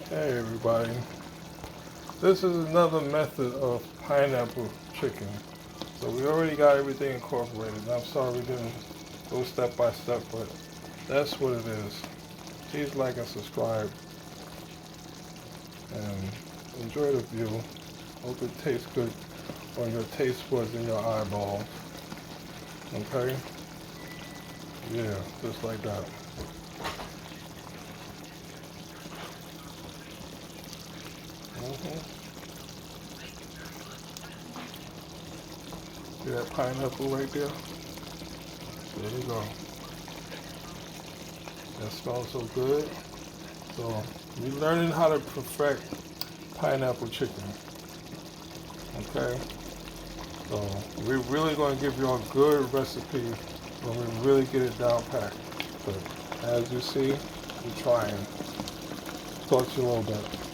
Hey everybody, this is another method of pineapple chicken. So we already got everything incorporated. I'm sorry we didn't go step by step, but that's what it is. Please like and subscribe and enjoy the view. Hope it tastes good on your taste buds and your eyeballs. Okay? Yeah, just like that. hmm See that pineapple right there? There you go. That smells so good. So you're learning how to perfect pineapple chicken. Okay? So we're really going to give you a good recipe when we really get it down packed. But as you see, we're trying. Talk to you a little bit.